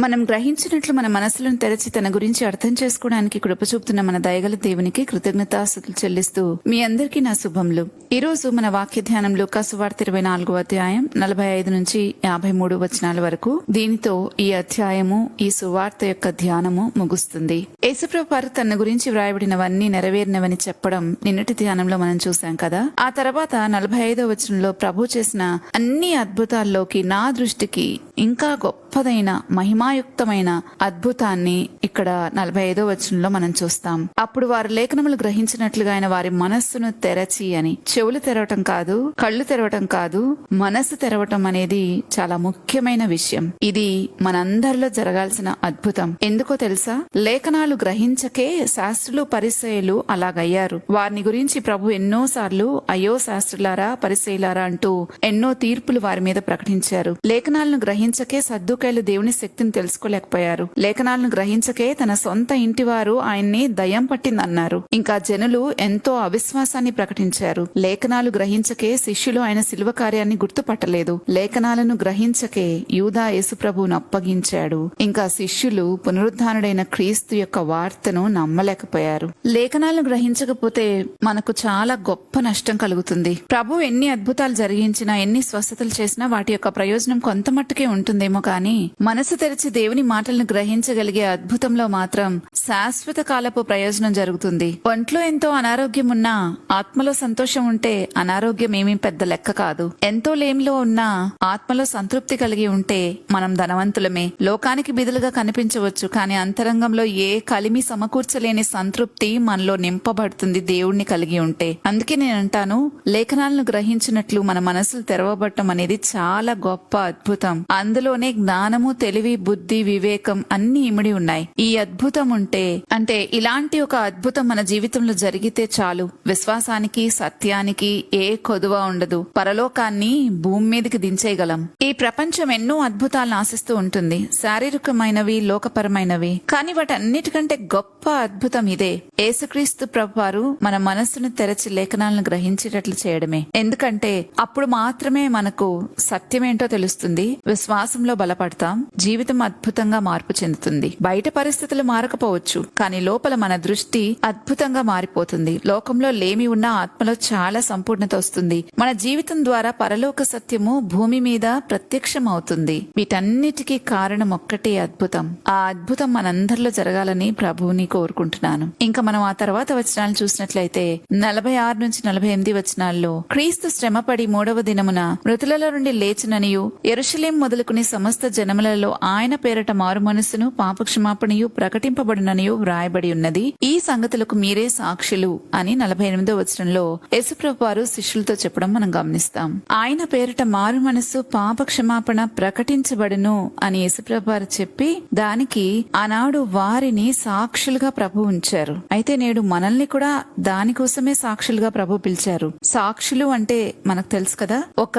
మనం గ్రహించినట్లు మన మనసులను తెరచి తన గురించి అర్థం చేసుకోవడానికి కృప చూపుతున్న మన దయగల దేవునికి కృతజ్ఞతాస్తుతులు చెల్లిస్తూ మీ అందరికీ నా శుభములు. ఈ రోజు మన వాక్య ధ్యానం లూకా సువార్త 24వ అధ్యాయం 45 నుంచి 53 వచనాల వరకు. దీనితో ఈ అధ్యాయము, ఈ సువార్త యొక్క ధ్యానము ముగుస్తుంది. యేసుప్రభు వారు తన గురించి వ్రాయబడినవన్నీ నెరవేరినవని చెప్పడం నిన్నటి ధ్యానంలో మనం చూసాం కదా. ఆ తర్వాత 45వ వచనంలో ప్రభు చేసిన అన్ని అద్భుతాల్లోకి నా దృష్టికి ఇంకా గొప్పదైన మహిమాయుక్తమైన అద్భుతాన్ని ఇక్కడ 45వ వచనంలో మనం చూస్తాం. అప్పుడు వారు లేఖనములు గ్రహించినట్లుగా ఆయన వారి మనస్సును తెరచి అని. చెవులు తెరవటం కాదు, కళ్ళు తెరవటం కాదు, మనస్సు తెరవటం అనేది చాలా ముఖ్యమైన విషయం. ఇది మనందరిలో జరగాల్సిన అద్భుతం. ఎందుకో తెలుసా? లేఖనాలు గ్రహించకే శాస్త్రులు పరిసయ్యులు అలాగయ్యారు. వారిని గురించి ప్రభు ఎన్నోసార్లు అయ్యో శాస్త్రులారా పరిసయ్యులారా అంటూ ఎన్నో తీర్పులు వారి మీద ప్రకటించారు. లేఖనాలను గ్రహించకే సద్దుకైలు దేవుని శక్తిని తెలుసుకోలేకపోయారు. లేఖనాలను గ్రహించకే తన సొంత ఇంటి వారు ఆయన్ని దయ్యం పట్టిందన్నారు. ఇంకా జనులు ఎంతో అవిశ్వాసాన్ని ప్రకటించారు. లేఖనాలు గ్రహించకే శిష్యులు ఆయన శిలువ కార్యాన్ని గుర్తుపట్టలేదు. లేఖనాలను గ్రహించకే యూదా యేసుప్రభువును అప్పగించాడు. ఇంకా శిష్యులు పునరుద్ధానుడైన క్రీస్తు యొక్క వార్తను నమ్మలేకపోయారు. లేఖనాలను గ్రహించకపోతే మనకు చాలా గొప్ప నష్టం కలుగుతుంది. ప్రభు ఎన్ని అద్భుతాలు జరిగించినా, ఎన్ని స్వస్థతలు చేసినా వాటి యొక్క ప్రయోజనం కొంత మట్టుకే ఉంటుందేమో కానీ మనసు తెరిచి దేవుని మాటలను గ్రహించగలిగే అద్భుతంలో మాత్రం శాశ్వత కాలపు ప్రయోజనం జరుగుతుంది. ఒంట్లో ఎంతో అనారోగ్యం ఉన్నా ఆత్మలో సంతోషం ఉంటే అనారోగ్యం ఏమీ పెద్ద లెక్క కాదు. ఎంతో లేమిలో ఉన్నా ఆత్మలో సంతృప్తి కలిగి ఉంటే మనం ధనవంతులమే. లోకానికి బిదులుగా కనిపించవచ్చు, కానీ అంతరంగంలో ఏ కలిమి సమకూర్చలేని సంతృప్తి మనలో నింపబడుతుంది దేవుణ్ణి కలిగి ఉంటే. అందుకే నేను అంటాను, లేఖనాలను గ్రహించినట్లు మన మనసులు తెరవబడటం అనేది చాలా గొప్ప అద్భుతం. అందులోనే జ్ఞానము, తెలివి, బుద్ధి, వివేకం అన్ని ఇమిడి ఉన్నాయి. ఈ అద్భుతం ఉంటే, అంటే ఇలాంటి ఒక అద్భుతం మన జీవితంలో జరిగితే చాలు, విశ్వాసానికి సత్యానికి ఏ కొదువ ఉండదు. పరలోకాన్ని భూమి మీదకి దించేయగలం. ఈ ప్రపంచం ఎన్నో అద్భుతాలను ఆశిస్తూ ఉంటుంది, శారీరకమైనవి, లోకపరమైనవి. కానీ వాటన్నిటికంటే గొప్ప అద్భుతం ఇదే. యేసుక్రీస్తు ప్రభువారు మన మనస్సును తెరచి లేఖనాలను గ్రహించేటట్లు చేయడమే. ఎందుకంటే అప్పుడు మాత్రమే మనకు సత్యమేంటో తెలుస్తుంది, విశ్వాసంలో బలపడతాం, జీవితం అద్భుతంగా మార్పు చెందుతుంది. బయట పరిస్థితులు మారకపోవచ్చు, కానీ లోపల మన దృష్టి అద్భుతంగా మారిపోతుంది. లోకంలో లేమి ఉన్న ఆత్మలో చాలా సంపూర్ణత వస్తుంది. మన జీవితం ద్వారా పరలోక సత్యము భూమి మీద ప్రత్యక్షం అవుతుంది. వీటన్నిటికీ కారణం ఒక్కటే అద్భుతం. ఆ అద్భుతం మనందరిలో జరగాలని ప్రభువుని కోరుకుంటున్నాను. ఇంకా మనం ఆ తర్వాత వచనాలు చూసినట్లయితే 46 నుంచి 48 వచనాల్లో క్రీస్తు శ్రమపడి 3వ దినమున మృతులలో నుండి లేచిననియు యెరూషలేం మొదలుకుని సమస్త జనములలో ఆయన పేరట మారు మనస్సును పాపక్షమాపణయు ప్రకటింపబడిననియు వ్రాయబడి ఉన్నది. ఈ సంగతులకు మీరే సాక్షులు అని 48వ వచనంలో యేసుప్రభు వారు శిష్యులతో చెప్పడం మనం గమనిస్తాం. ఆయన పేరిట మారు మనస్సు, పాప క్షమాపణ ప్రకటించబడును అని యేసుప్రభు వారు చెప్పి దానికి ఆనాడు వారిని సాక్షులుగా ప్రభు ఉంచారు. అయితే నేడు మనల్ని కూడా దానికోసమే సాక్షులుగా ప్రభు పిలిచారు. సాక్షులు అంటే మనకు తెలుసు కదా, ఒక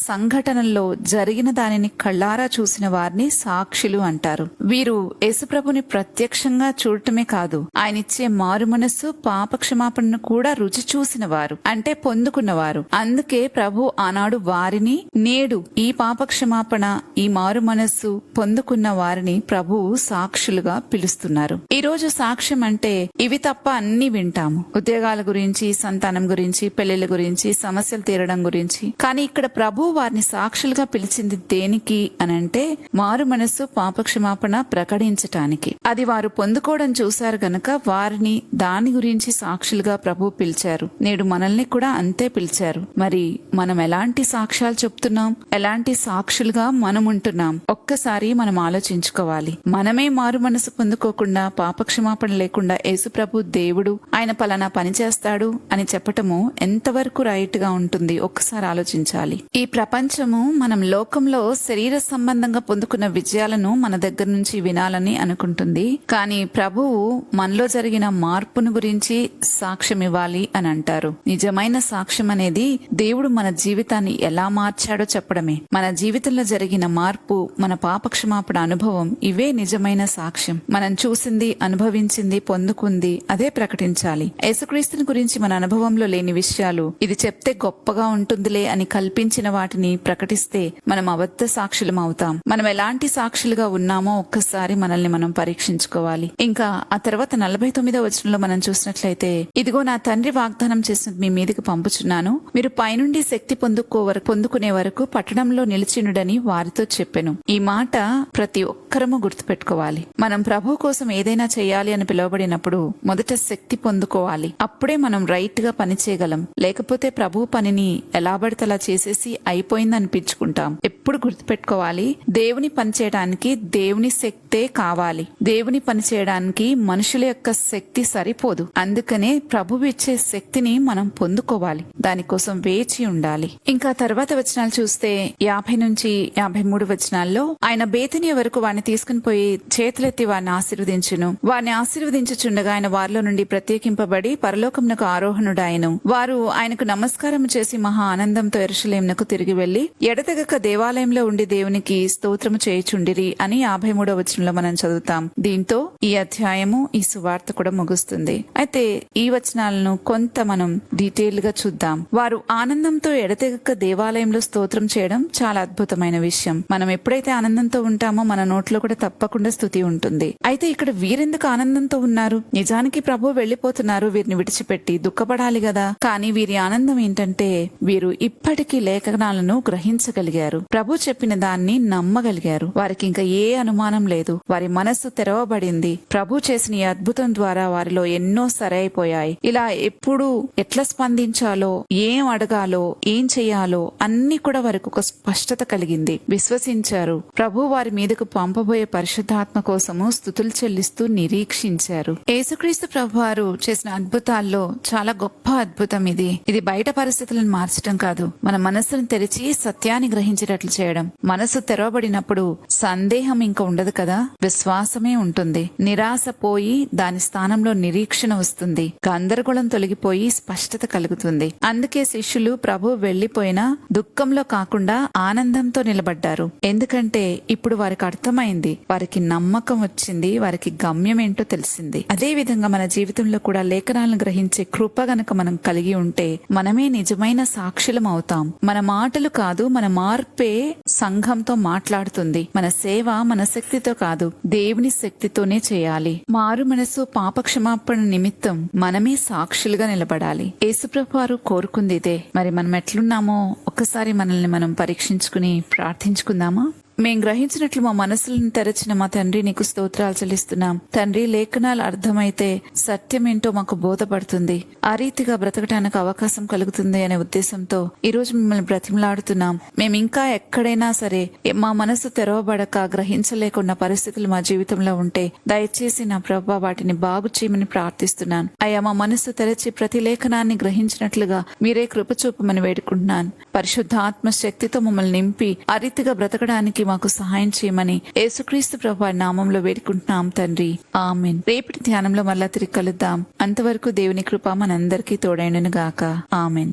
సంఘటనలో జరిగిన దానిని కళ్ళారా చూసిన వారిని సాక్షులు అంటారు. వీరు యేసుప్రభుని ప్రత్యక్షంగా చూడటమే కాదు, ఆయన ఇచ్చే మారు మనస్సు, పాప క్షమాపణను కూడా రుచి చూసిన వారు, అంటే పొందుకున్నవారు. అందుకే ప్రభు ఆనాడు వారిని, నేడు ఈ పాప క్షమాపణ, ఈ మారు మనస్సు పొందుకున్న వారిని ప్రభువు సాక్షులుగా పిలుస్తున్నారు. ఈ రోజు సాక్ష్యం అంటే ఇవి తప్ప అన్ని వింటాము. ఉద్యోగాల గురించి, సంతానం గురించి, పెళ్లిళ్ళ గురించి, సమస్యలు తీరడం గురించి. కానీ ఇక్కడ ప్రభు వారిని సాక్షులుగా పిలిచింది దేనికి అనంటే మారు మనస్సు, పాప క్షమాపణ ప్రకటించటానికి. అది వారు పొందుకోవడం చూశారు గనక వారిని దాని గురించి సాక్షులుగా ప్రభు పిలిచారు. నేడు మనల్ని కూడా అంతే పిలిచారు. మరి మనం ఎలాంటి సాక్ష్యాలు చెప్తున్నాం, ఎలాంటి సాక్షులుగా మనం ఉంటున్నాం? ఒక్కసారి మనం ఆలోచించుకోవాలి. మనమే మారు మనసు పొందుకోకుండా, పాపక్షమాపణ లేకుండా యేసు ప్రభు దేవుడు, ఆయన పలానా పని చేస్తాడు అని చెప్పటము ఎంతవరకు రైట్ గా ఉంటుంది ఒక్కసారి ఆలోచించాలి. ఈ ప్రపంచము మనం లోకంలో శరీర సంబంధంగా పొందుకున్న విజయాలను మన దగ్గర నుంచి వినాలని అనుకుంటుంది. కానీ ప్రభువు మనలో జరిగిన మార్పును గురించి సాక్ష్యం ఇవ్వాలి అని అంటారు. నిజమైన సాక్ష్యం అనేది దేవుడు మన జీవితాన్ని ఎలా మార్చాడో చెప్పడమే. మన జీవితంలో జరిగిన మార్పు, మన పాపక్షమాపణ అనుభవం, ఇవే నిజమైన సాక్ష్యం. మనం చూసింది, అనుభవించింది, పొందుకుంది అదే ప్రకటించాలి. యేసుక్రీస్తుని గురించి మన అనుభవంలో లేని విషయాలు ఇది చెప్తే గొప్పగా ఉంటుందిలే అని కల్పించిన వాటిని ప్రకటిస్తే మనం అబద్ధ సాక్షులం అవుతాం. మనం ఎలాంటి సాక్షులు మనుషులుగా ఉన్నామో ఒక్కసారి మనల్ని మనం పరీక్షించుకోవాలి. ఇంకా ఆ తర్వాత 49వ వచనంలో మనం చూసినట్లయితే, ఇదిగో నా తండ్రి వాగ్దానం చేసినది మీ మీదకి పంపుచున్నాను, మీరు పైనుండి శక్తి పొందుకునే వరకు పట్టణంలో నిలిచినుడని వారితో చెప్పెను. ఈ మాట ప్రతి ఒక్కరము గుర్తుపెట్టుకోవాలి. మనం ప్రభు కోసం ఏదైనా చేయాలి అని పిలువబడినప్పుడు మొదట శక్తి పొందుకోవాలి. అప్పుడే మనం రైట్ గా పని చేయగలం. లేకపోతే ప్రభు పనిని ఎలా పడితే అలా చేసేసి అయిపోయింది అనిపించుకుంటాం. ఎప్పుడు గుర్తుపెట్టుకోవాలి, దేవుని పని చేయడానికి దేవుని శక్తే కావాలి. దేవుని పని చేయడానికి మనుషుల యొక్క శక్తి సరిపోదు. అందుకనే ప్రభువు ఇచ్చే శక్తిని మనం పొందుకోవాలి. దానికోసం వేచి ఉండాలి. ఇంకా తర్వాత వచనాలు చూస్తే 50 నుంచి 53 వచనాల్లో, ఆయన బేతనియ వరకు వారిని తీసుకుని పోయి చేతులెత్తి వారిని ఆశీర్వదించును. వారిని ఆశీర్వదించుచుండగా ఆయన వారిలో నుండి ప్రత్యేకింపబడి పరలోకమునకు ఆరోహణుడాయను. వారు ఆయనకు నమస్కారం చేసి మహా ఆనందంతో యెరూషలేమునకు తిరిగి వెళ్లి ఎడతెగక దేవాలయంలో ఉండి దేవునికి స్తోత్రము చేయుచుండిరి అని 53వ వచనంలో మనం చదువుతాం. దీంతో ఈ అధ్యాయము, ఈ సువార్త కూడా ముగుస్తుంది. అయితే ఈ వచనాలను కొంత మనం డీటెయిల్ గా చూద్దాం. వారు ఆనందంతో ఎడతెగక దేవాలయంలో స్తోత్రం చేయడం చాలా అద్భుతమైన విషయం. మనం ఎప్పుడైతే ఆనందంతో ఉంటామో మన నోట్లో కూడా తప్పకుండా స్తుతి ఉంటుంది. అయితే ఇక్కడ వీరెందుకు ఆనందంతో ఉన్నారు? నిజానికి ప్రభు వెళ్లిపోతున్నారు, వీరిని విడిచిపెట్టి దుఃఖపడాలి కదా. కానీ వీరి ఆనందం ఏంటంటే, వీరు ఇప్పటికీ లేఖనాలను గ్రహించగలిగారు. ప్రభు చెప్పిన దాన్ని నమ్మగలిగారు. వారికి ఇంకా ఏ అనుమానం లేదు. వారి మనస్సు తెరవబడింది. ప్రభు చేసిన ఈ అద్భుతం ద్వారా వారిలో ఎన్నో సరైపోయాయి. ఇలా ఎప్పుడు ఎట్లా స్పందించాలో, ఏం అడగాలో, ఏం చెయ్యాలో అన్ని కూడా వారికి ఒక స్పష్టత కలిగింది. విశ్వసించారు. ప్రభు వారి మీదకు పంపబోయే పరిశుద్ధాత్మ కోసము స్తుతులు చెల్లిస్తూ నిరీక్షించారు. యేసుక్రీస్తు ప్రభు వారు చేసిన అద్భుతాల్లో చాలా గొప్ప అద్భుతం ఇది. ఇది బయట పరిస్థితులను మార్చడం కాదు, మన మనస్సును తెరిచి సత్యాన్ని గ్రహించేటట్లు చేయడం. మనసు తెరవబడినప్పుడు సందేహం ఇంకా ఉండదు కదా, విశ్వాసమే ఉంటుంది. నిరాశ పోయి దాని స్థానంలో నిరీక్షణ వస్తుంది. గందరగోళం తొలగిపోయి స్పష్టత కలుగుతుంది. అందుకే శిష్యులు ప్రభు వెళ్లిపోయినా దుఃఖంలో కాకుండా ఆనందంతో నిలబడ్డారు. ఎందుకంటే ఇప్పుడు వారికి అర్థమైంది, వారికి నమ్మకం వచ్చింది, వారికి గమ్యం ఏంటో తెలిసింది. అదే విధంగా మన జీవితంలో కూడా లేఖనాలను గ్రహించే కృప గనక మనం కలిగి ఉంటే మనమే నిజమైన సాక్షులం అవుతాం. మన మాటలు కాదు, మన మార్పే సంఘంతో మాట్లాడుతుంది. మన సేవ మన శక్తితో కాదు, దేవుని శక్తితోనే చేయాలి. మారు మనసు పాప క్షమాపణ నిమిత్తం మనమే సాక్షులుగా నిలబడాలి. యేసుప్రభు వారు కోరుకుంది ఇదే. మరి మనం ఎట్లున్నామో ఒక్కసారి మనల్ని మనం పరీక్షించుకుని ప్రార్థించుకుందామా? మేం గ్రహించినట్లు మా మనసులను తెరచిన మా తండ్రి, నీకు స్తోత్రాలు చెల్లిస్తున్నాం. తండ్రి, లేఖనాలు అర్థమైతే సత్యం ఏంటో మాకు బోధపడుతుంది. ఆ రీతిగా బ్రతకటానికి అవకాశం కలుగుతుంది అనే ఉద్దేశంతో ఈ రోజు మిమ్మల్ని బ్రతిమలాడుతున్నాం. మేము ఇంకా ఎక్కడైనా సరే మా మనసు తెరవబడక గ్రహించలేకున్న పరిస్థితులు మా జీవితంలో ఉంటే దయచేసి నా ప్రభా వాటిని బాగు చేయమని ప్రార్థిస్తున్నాను. అయ్యా, మా మనసు తెరచి ప్రతి లేఖనాన్ని గ్రహించినట్లుగా మీరే కృప చూపమని వేడుకుంటున్నాను. పరిశుద్ధాత్మ శక్తితో మమ్మల్ని నింపి ఆ రీతిగా బ్రతకడానికి మాకు సహాయం చేయమని యేసుక్రీస్తు ప్రభువు నామంలో వేడుకుంటున్నాం తండ్రి, ఆమేన్. రేపటి ధ్యానంలో మళ్ళా తిరిగి కలుద్దాం. అంతవరకు దేవుని కృప మనందరికీ తోడైనను గాక. ఆమేన్.